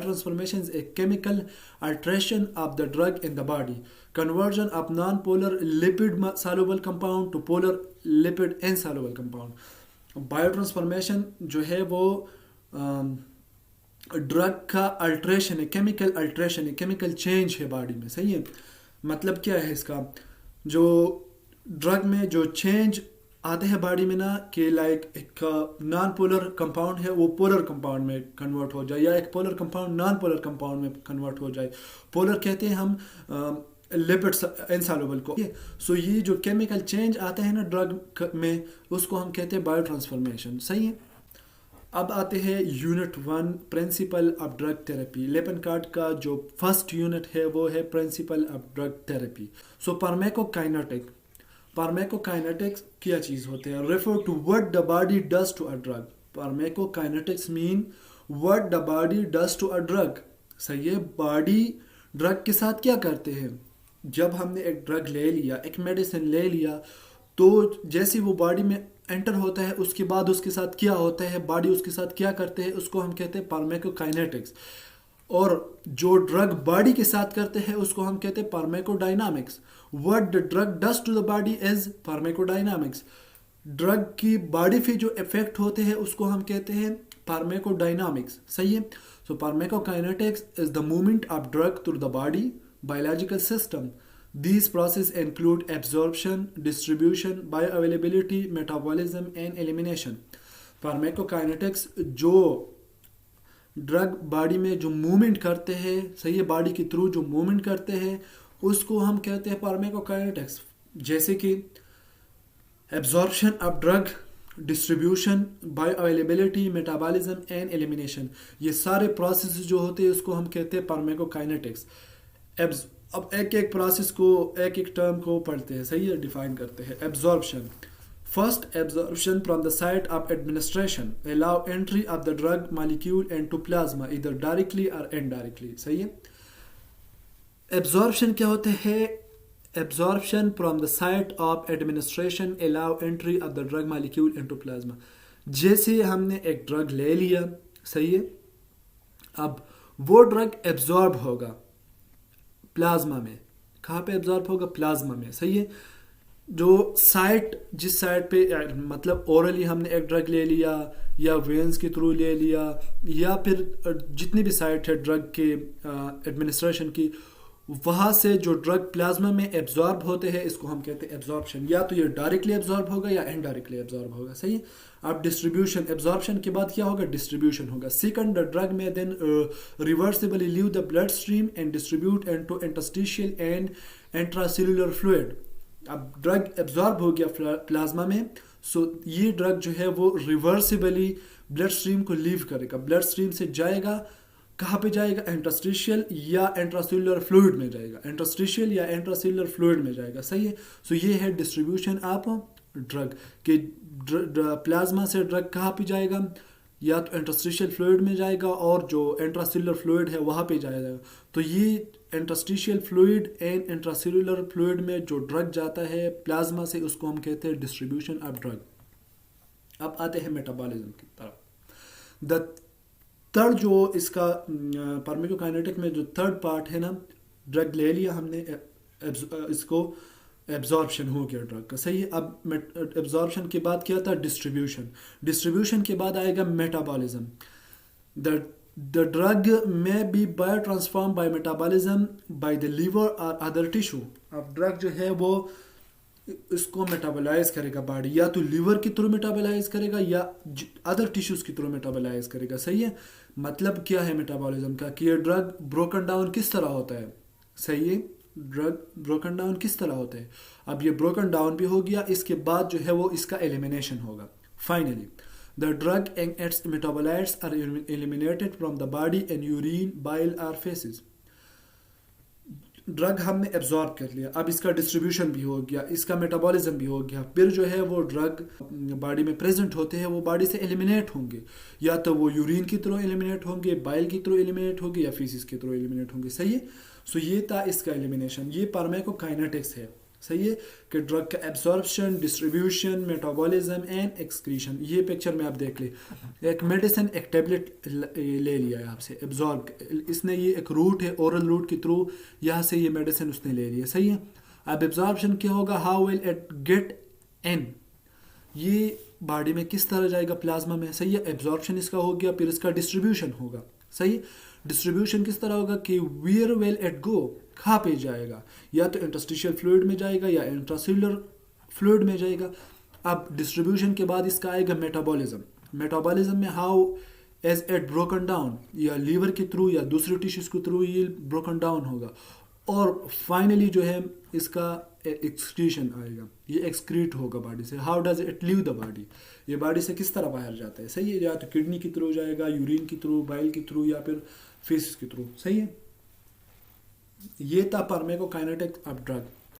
Transformation is a chemical alteration of the drug in the body. Conversion of non-polar lipid soluble compound to polar lipid insoluble compound. Biotransformation जो है वो drug का alteration है, chemical alteration है, chemical change है body में। सही है। मतलब क्या है इसका, जो ड्रग में जो चेंज आते हैं बॉडी में ना, कि लाइक एक नॉन पोलर कंपाउंड है वो पोलर कंपाउंड में कन्वर्ट हो जाए, या एक polar compound non polar compound में कन्वर्ट हो जाए। पोलर कहते हैं हम लिपिड्स इनसॉल्युबल को। सो ये जो केमिकल चेंज आते हैं ना ड्रग में, उसको हम कहते हैं बायो ट्रांसफॉर्मेशन। सही है। अब आते हैं unit 1, principle of drug therapy. Lippincott का जो फर्स्ट यूनिट है वो है principle of drug therapy. So pharmacokinetic, pharmacokinetics क्या चीज़ होते हैं? Refer to what the body does to a drug. Pharmacokinetics mean what the body does to a drug. सही है। बॉडी ड्रग के साथ क्या करते हैं? जब हमने एक ड्रग ले लिया, एक मेडिसिन ले लिया, तो जैसे वो बॉडी में एंटर होता है उसके बाद उसके साथ क्या होता है, बॉडी उसके साथ क्या करते हैं, उसको हम कहते हैं फार्माकोकाइनेटिक्स। और जो ड्रग बॉडी के साथ करते हैं उसको हम कहते हैं pharmacodynamics. What the drug does to the body is pharmacodynamics. Drug की बॉडी पे जो इफेक्ट होते हैं उसको हम कहते हैं फार्माकोडायनामिक्स। सही है। So pharmacokinetics is the movement of drug through the body biological system. These processes include absorption, distribution, bioavailability, metabolism and elimination. Pharmacokinetics जो ड्रग बॉडी में जो मूवमेंट करते हैं, सही है, बॉडी के थ्रू जो मूवमेंट करते हैं उसको हम कहते हैं फार्माकोकाइनेटिक्स। जैसे कि absorption of drug, distribution, bioavailability, metabolism and elimination, ये सारे प्रोसेस जो होते हैं उसको हम कहते हैं फार्माकोकाइनेटिक्स। अब एक एक प्रोसेस को, एक एक टर्म को पढ़ते हैं। सही है, डिफाइन करते हैं। Absorption, first absorption from the site of administration allow entry of the drug molecule into plasma इधर डायरेक्टली और इनडायरेक्टली। सही है। एब्जॉर्प्शन क्या होते हैं? Absorption from the site of administration allow entry of the drug molecule into plasma. जैसे हमने एक ड्रग ले लिया, सही है, अब वो ड्रग एब्जॉर्ब होगा प्लाज्मा में। कहाँ पे एब्जॉर्ब होगा? प्लाज्मा में। सही है। जो साइट, जिस साइट पे, मतलब ओरली हमने एक ड्रग ले लिया या वेन्स के थ्रू ले लिया, या फिर जितनी भी साइट है ड्रग के एडमिनिस्ट्रेशन की, वहाँ से जो ड्रग प्लाज्मा में एब्जॉर्ब होते हैं इसको हम कहते हैं एब्जॉर्प्शन। या तो ये डायरेक्टली एब्जॉर्ब होगा या इनडायरेक्टली एब्जॉर्ब होगा। सही है। अब डिस्ट्रीब्यूशन, एब्जॉर्प्शन के बाद क्या होगा? डिस्ट्रीब्यूशन होगा। Second, the drug may then reversibly leave the blood stream and distribute into interstitial and intracellular fluid. अब ड्रग एब्जॉर्ब हो गया प्लाज्मा में, सो ये ड्रग जो है वो रिवर्सिबली ब्लड स्ट्रीम को लीव करेगा। ब्लड स्ट्रीम से जाएगा, कहाँ पे जाएगा? इंटरस्टिशियल या इंट्रासेल्युलर फ्लूइड में जाएगा। इंटरस्टिशियल या इंट्रासेल्युलर फ्लूइड में जाएगा। सही है। सो ये है डिस्ट्रीब्यूशन ऑफ ड्रग के। प्लाज्मा से ड्रग कहाँ पे जाएगा? या तो इंटरस्टिशियल फ्लूइड में जाएगा, और जो इंट्रासेल्युलर फ्लूइड है वहाँ पे जाएगा। तो ये interstitial fluid and intracellular fluid में जो ड्रग जाता है प्लाज्मा से, उसको हम कहते हैं डिस्ट्रीब्यूशन ऑफ ड्रग। अब आते हैं मेटाबॉलिज्म की तरफ। द थर्ड जो इसका फार्माकोकाइनेटिक में जो थर्ड पार्ट है ना, ड्रग ले लिया हमने, इसको एब्जॉर्प्शन हो गया ड्रग का। सही है। अब एब्जॉर्प्शन के बाद क्या था? डिस्ट्रीब्यूशन। डिस्ट्रीब्यूशन के बाद आएगा metabolism. The drug may be bio transform by metabolism by the liver और अदर टिश्यू। अब ड्रग जो है वो इसको मेटाबोलाइज करेगा बॉडी, या तो लीवर के थ्रू मेटाबोलाइज करेगा या अदर टिश्यूज के थ्रू मेटाबोलाइज करेगा। सही है। मतलब क्या है मेटाबॉलिज्म का, कि ये ड्रग ब्रोकन डाउन किस तरह होता है। सही है। ड्रग ब्रोकन डाउन किस तरह होता है? अब ये ब्रोकन डाउन भी हो गया, इसके बाद जो है वो इसका एलिमिनेशन होगा। Finally the drug and its metabolites are eliminated from the body in urine, bile और फेसेस। ड्रग हमने एब्जॉर्ब कर लिया, अब इसका डिस्ट्रीब्यूशन भी हो गया, इसका मेटाबॉलिज्म भी हो गया, फिर जो है वो ड्रग बॉडी में प्रेजेंट होते हैं, वो बॉडी से एलिमिनेट होंगे, या तो वो यूरिन की थ्रू एलिमिनेट होंगे, बाइल की थ्रू एलिमिनेट होंगे, या फीसिस की थ्रू एलिमिनेट होंगे। सही है। सो ये था इसका एलिमिनेशन। ये फार्माकोकाइनेटिक्स है। सही है कि ड्रग का absorption, distribution, metabolism and excretion. ये पिक्चर में आप देख ले, एक मेडिसिन, एक टेबलेट ले लिया है आपसे, एब्जॉर्ब, इसने ये एक रूट है, ओरल रूट के थ्रू यहाँ से ये मेडिसिन उसने ले लिया, सही है। अब एब्जॉर्प्शन क्या होगा, how will it get in, ये बॉडी में किस तरह जाएगा, प्लाज्मा में, सही है। एब्जॉर्प्शन इसका हो गया, फिर इसका डिस्ट्रीब्यूशन होगा, सही। डिस्ट्रीब्यूशन किस तरह होगा कि वेयर विल इट गो, कहाँ पे जाएगा, या तो इंटरस्टिशियल फ्लूइड में जाएगा या इंट्रासेल्युलर फ्लूइड में जाएगा। अब डिस्ट्रीब्यूशन के बाद इसका आएगा मेटाबॉलिज्म। मेटाबॉलिज्म में how is it broken down, या लीवर के थ्रू या दूसरे टिश्यूज के थ्रू ये ब्रोकन डाउन होगा। और फाइनली जो है इसका एक्सक्रीशन आएगा, ये एक्सक्रीट होगा बॉडी से। How does it leave the body, ये बॉडी से किस तरह बाहर जाता है, सही है। या तो किडनी के थ्रू जाएगा, यूरिन के थ्रू, बाइल के थ्रू, या फिर फेसिस के थ्रू, सही है। ये था फार्माकोकाइनेटिक्स ऑफ ड्रग।